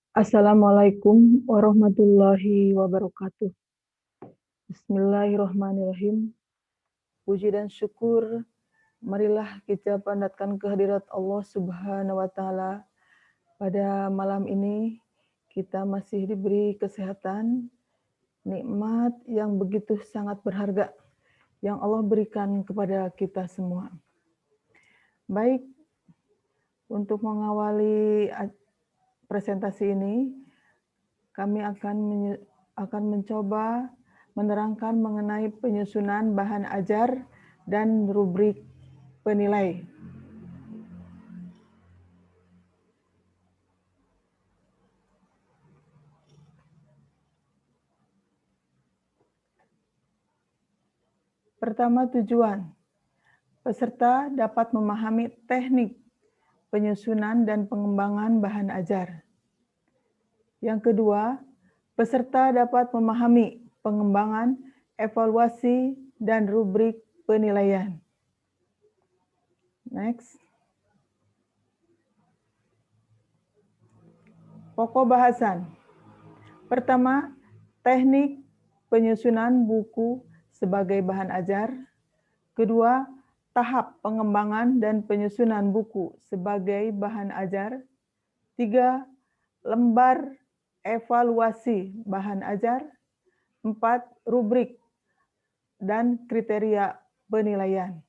Assalamualaikum warahmatullahi wabarakatuh. Bismillahirrahmanirrahim. Puji dan syukur, marilah kita pandatkan kehadirat Allah Subhanahu wa Ta'ala. Pada malam ini, kita masih diberi kesehatan, nikmat yang begitu sangat berharga yang Allah berikan kepada kita semua. Baik, untuk mengawali presentasi ini, kami akan mencoba menerangkan mengenai penyusunan bahan ajar dan rubrik penilai. Pertama, tujuan. Peserta dapat memahami teknik penyusunan dan pengembangan bahan ajar. Yang kedua, peserta dapat memahami pengembangan, evaluasi, dan rubrik penilaian. Next. Pokok bahasan. Pertama, teknik penyusunan buku sebagai bahan ajar. Kedua, tahap pengembangan dan penyusunan buku sebagai bahan ajar. Tiga, lembar evaluasi bahan ajar. Empat, rubrik dan kriteria penilaian.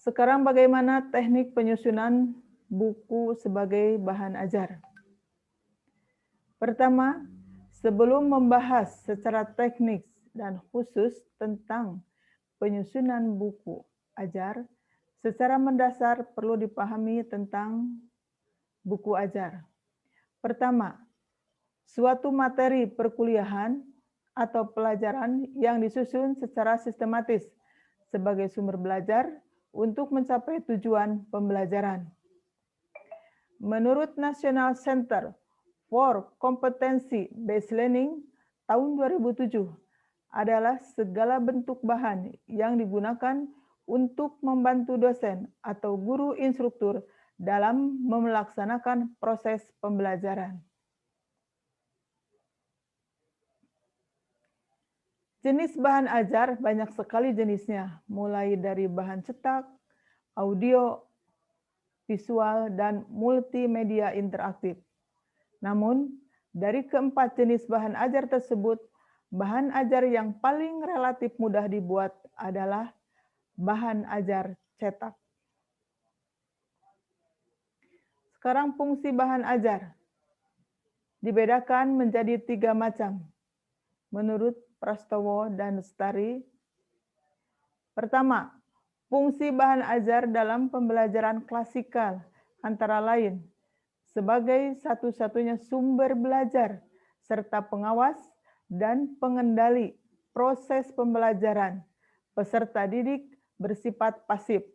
Sekarang bagaimana teknik penyusunan buku sebagai bahan ajar? Pertama, sebelum membahas secara teknis dan khusus tentang penyusunan buku ajar, secara mendasar perlu dipahami tentang buku ajar. Pertama, suatu materi perkuliahan atau pelajaran yang disusun secara sistematis sebagai sumber belajar untuk mencapai tujuan pembelajaran. Menurut National Center for Competency Based Learning tahun 2007 adalah segala bentuk bahan yang digunakan untuk membantu dosen atau guru instruktur dalam melaksanakan proses pembelajaran. Jenis bahan ajar banyak sekali jenisnya, mulai dari bahan cetak, audio, visual, dan multimedia interaktif. Namun, dari keempat jenis bahan ajar tersebut, bahan ajar yang paling relatif mudah dibuat adalah bahan ajar cetak. Sekarang fungsi bahan ajar dibedakan menjadi 3 macam. Menurut Prastowo dan Lestari, pertama, fungsi bahan ajar dalam pembelajaran klasikal antara lain sebagai satu-satunya sumber belajar serta pengawas dan pengendali proses pembelajaran. Peserta didik bersifat pasif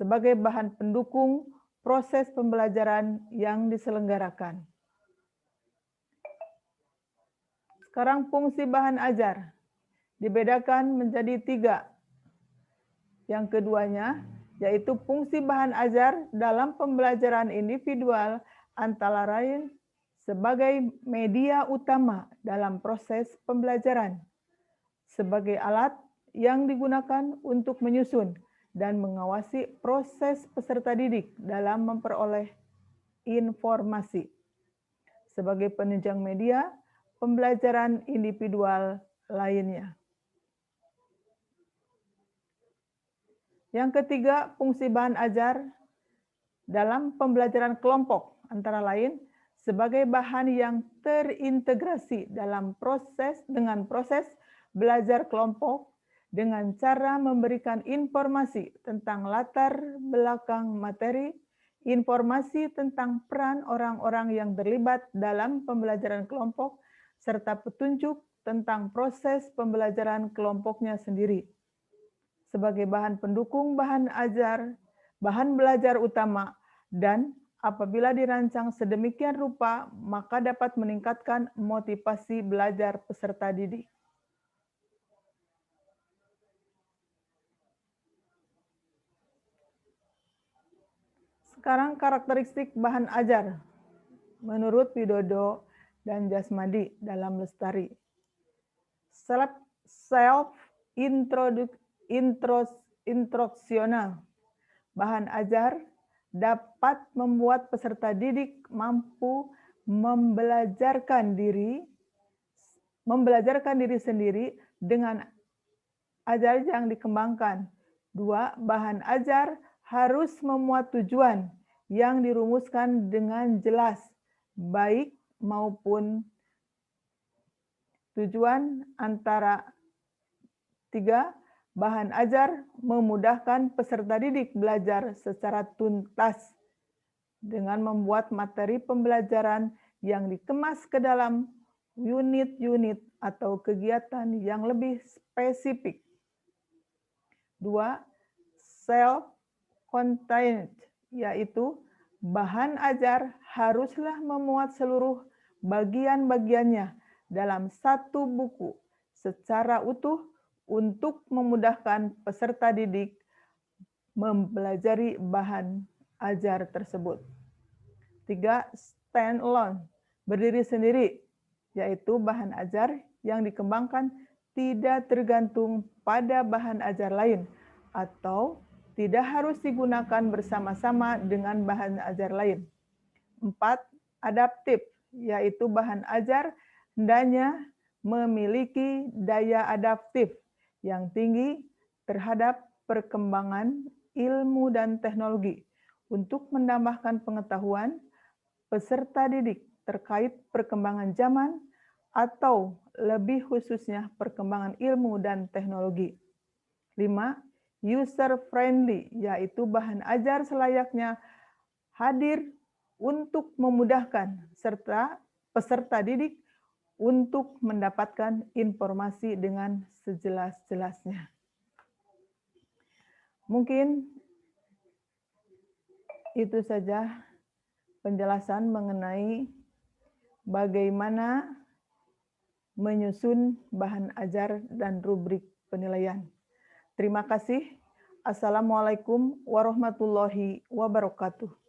sebagai bahan pendukung proses pembelajaran yang diselenggarakan. Sekarang fungsi bahan ajar dibedakan menjadi 3. Yang keduanya yaitu fungsi bahan ajar dalam pembelajaran individual antara lain sebagai media utama dalam proses pembelajaran, sebagai alat yang digunakan untuk menyusun dan mengawasi proses peserta didik dalam memperoleh informasi, sebagai penunjang media pembelajaran individual lainnya. Yang ketiga, fungsi bahan ajar dalam pembelajaran kelompok antara lain sebagai bahan yang terintegrasi dalam proses belajar kelompok dengan cara memberikan informasi tentang latar belakang materi, informasi tentang peran orang-orang yang terlibat dalam pembelajaran kelompok, serta petunjuk tentang proses pembelajaran kelompoknya sendiri. Sebagai bahan pendukung bahan belajar utama, dan apabila dirancang sedemikian rupa, maka dapat meningkatkan motivasi belajar peserta didik. Sekarang karakteristik bahan ajar menurut Widodo dan Jasmadi dalam Lestari. Instruksional. Bahan ajar dapat membuat peserta didik mampu membelajarkan diri sendiri dengan ajar yang dikembangkan. 2. Bahan ajar harus memuat tujuan yang dirumuskan dengan jelas, baik maupun tujuan antara. 3. Bahan ajar memudahkan peserta didik belajar secara tuntas dengan membuat materi pembelajaran yang dikemas ke dalam unit-unit atau kegiatan yang lebih spesifik. 2. Self-contained, yaitu bahan ajar haruslah memuat seluruh bagian-bagiannya dalam satu buku secara utuh untuk memudahkan peserta didik mempelajari bahan ajar tersebut. 3. Stand alone, berdiri sendiri, yaitu bahan ajar yang dikembangkan tidak tergantung pada bahan ajar lain atau tidak harus digunakan bersama-sama dengan bahan ajar lain. 4. Adaptif, yaitu bahan ajar hendaknya memiliki daya adaptif yang tinggi terhadap perkembangan ilmu dan teknologi untuk menambahkan pengetahuan peserta didik terkait perkembangan zaman atau lebih khususnya perkembangan ilmu dan teknologi. 5. User-friendly, yaitu bahan ajar selayaknya hadir untuk memudahkan serta peserta didik untuk mendapatkan informasi dengan sejelas-jelasnya. Mungkin itu saja penjelasan mengenai bagaimana menyusun bahan ajar dan rubrik penilaian. Terima kasih. Assalamualaikum warahmatullahi wabarakatuh.